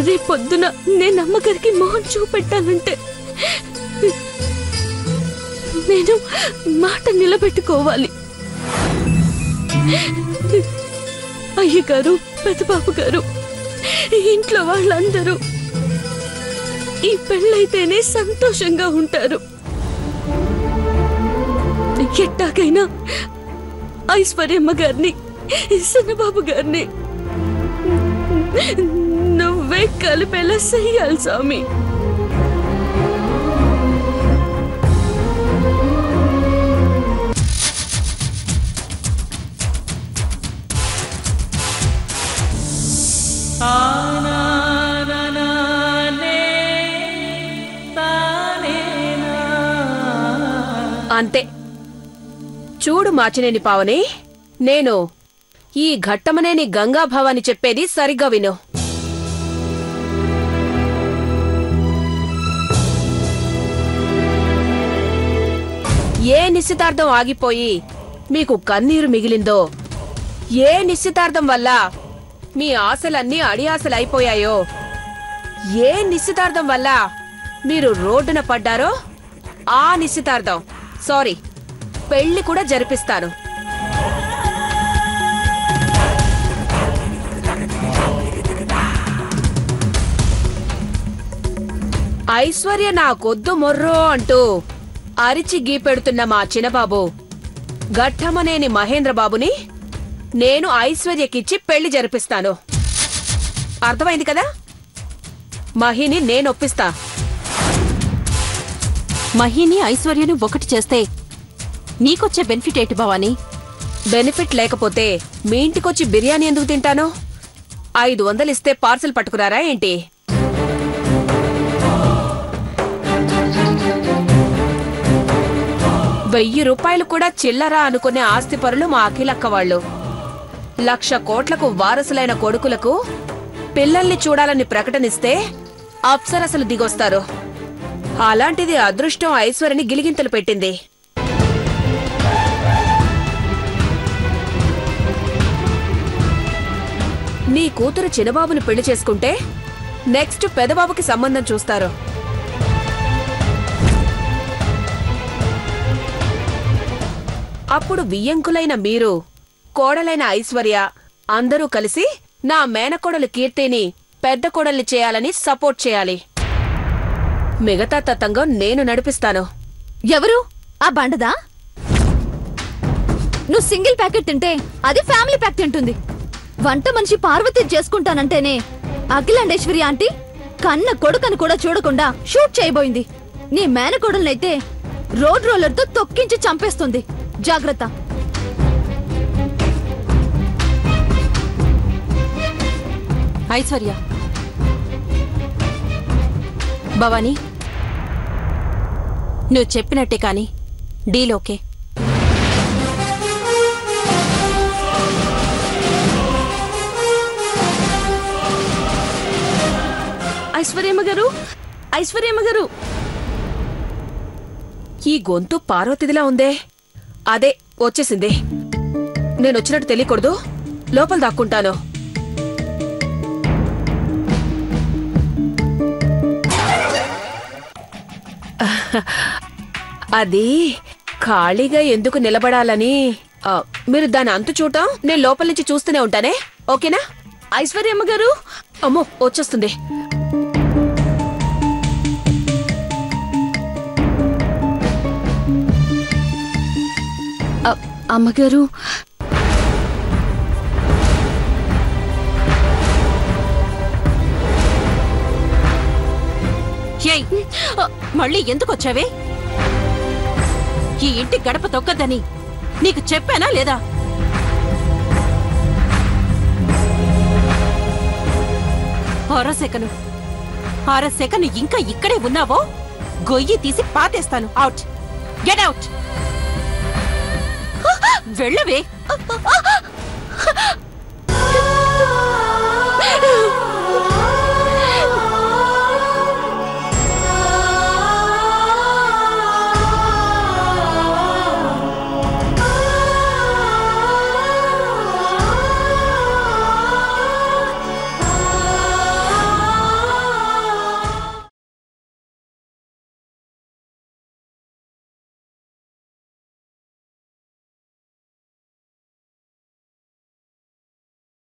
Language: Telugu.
రేపొద్దున నేను అమ్మగారికి మొహం చూపెట్టానంటే నేను మాట నిలబెట్టుకోవాలి. అయ్యగారు, పెద్దబాబు గారు, ఇంట్లో వాళ్ళందరూ ఈ పెళ్ళైతేనే సంతోషంగా ఉంటారు. ఎట్టాగైనా ఐశ్వర్యమ్మ గారిని, సన్నబాబు గారిని నువ్వే కలిపేలా చెయ్యాలి స్వామి. అంతే. చూడు మాచినేని పావని, నేను ఈ ఘట్టమనేని గంగాభావాన్ని చెప్పేది సరిగ్గా విను. ఏ నిశ్చితార్థం ఆగిపోయి మీకు కన్నీరు మిగిలిందో, ఏ నిశ్చితార్థం వల్ల మీ ఆశలన్నీ అడియాసలైపోయాయో, ఏ నిశ్చితార్థం వల్ల మీరు రోడ్డున పడ్డారో ఆ నిశ్చితార్థం, సారీ, పెళ్లి కూడా జరిపిస్తాను. ఐశ్వర్య నాకొద్దు మొర్రో అంటూ అరిచి గీపెడుతున్న మా చిన్నబాబు ఘట్టమనేని మహేంద్రబాబుని నేను ఐశ్వర్యకిచ్చి పెళ్లి జరిపిస్తాను. అర్థమైంది కదా? మహిని నేనొప్పిస్తా. మహిని ఐశ్వర్యను ఒకటి చేస్తే నీకొచ్చే బెనిఫిట్ ఏంటి భవాని? బెనిఫిట్ లేకపోతే మీ ఇంటికొచ్చి బిర్యానీ ఎందుకు తింటాను? 500 ఇస్తే పార్సల్ పట్టుకురారా ఏంటి? ₹1000 కూడా చిల్లరా అనుకునే ఆస్తిపరులు మా అఖిలక్క వాళ్ళు. 1,00,000 కోట్లకు వారసులైన కొడుకులకు పిల్లల్ని చూడాలని ప్రకటనిస్తే అప్సరసలు దిగొస్తారు. అలాంటిది అదృష్టం ఐశ్వర్యని గిలిగింతలు పెట్టింది. నీ కూతురు చిన్నబాబుని పెళ్లి చేసుకుంటే నెక్స్ట్ పెదబాబుకి సంబంధం చూస్తారు. అప్పుడు వియ్యంకులైన మీరు, కోడలైన ఐశ్వర్య అందరూ కలిసి నా మేనకోడలు కీర్తిని పెద్ద కోడల్ని చేయాలని సపోర్ట్ చేయాలి. మిగతా తతంగం నేను నడిపిస్తాను. ఎవరు ఆ బండదా? నువ్వు సింగిల్ ప్యాకెట్ తింటే అది ఫ్యామిలీ ప్యాక్ తింటుంది. వంట మనిషి పార్వతి చేసుకుంటానంటేనే అఖిలాండేశ్వరి ఆంటీ కన్న కొడుకను కూడా చూడకుండా షూట్ చేయబోయింది. నీ మేనకోడలనైతే రోడ్ రోలర్తో తొక్కించి చంపేస్తుంది. జాగ్రత్త. ఐశ్వర్య, భవానీ, నువ్వు చెప్పినట్టే కాని డీల్ ఓకే. ఐశ్వర్యమ్మ గారు, ఐశ్వర్యమ్మ గారు, ఈ గొంతు పార్వతిదిలా ఉందే. అదే వచ్చేసింది. నేనొచ్చినట్టు తెలియకూడదు, లోపల దాక్కుంటాను. అది ఖాళీగా ఎందుకు నిలబడాలని మీరు దాని అంతు చూడటం నేను లోపల నుంచి చూస్తూనే ఉంటానే. ఓకేనా? ఐశ్వర్యమ్మ గారు, అమ్మో వచ్చేస్తుంది. అమ్మగారు, మళ్ళీ ఎందుకు వచ్చావే? ఈ ఇంటి గడప తొక్కద్దని నీకు చెప్పానా లేదా? అర సెకను ఇంకా ఇక్కడే ఉన్నావో గొయ్యి తీసి పాతేస్తాను. అవుట్, గెట్ అవుట్, వెళ్ళవే.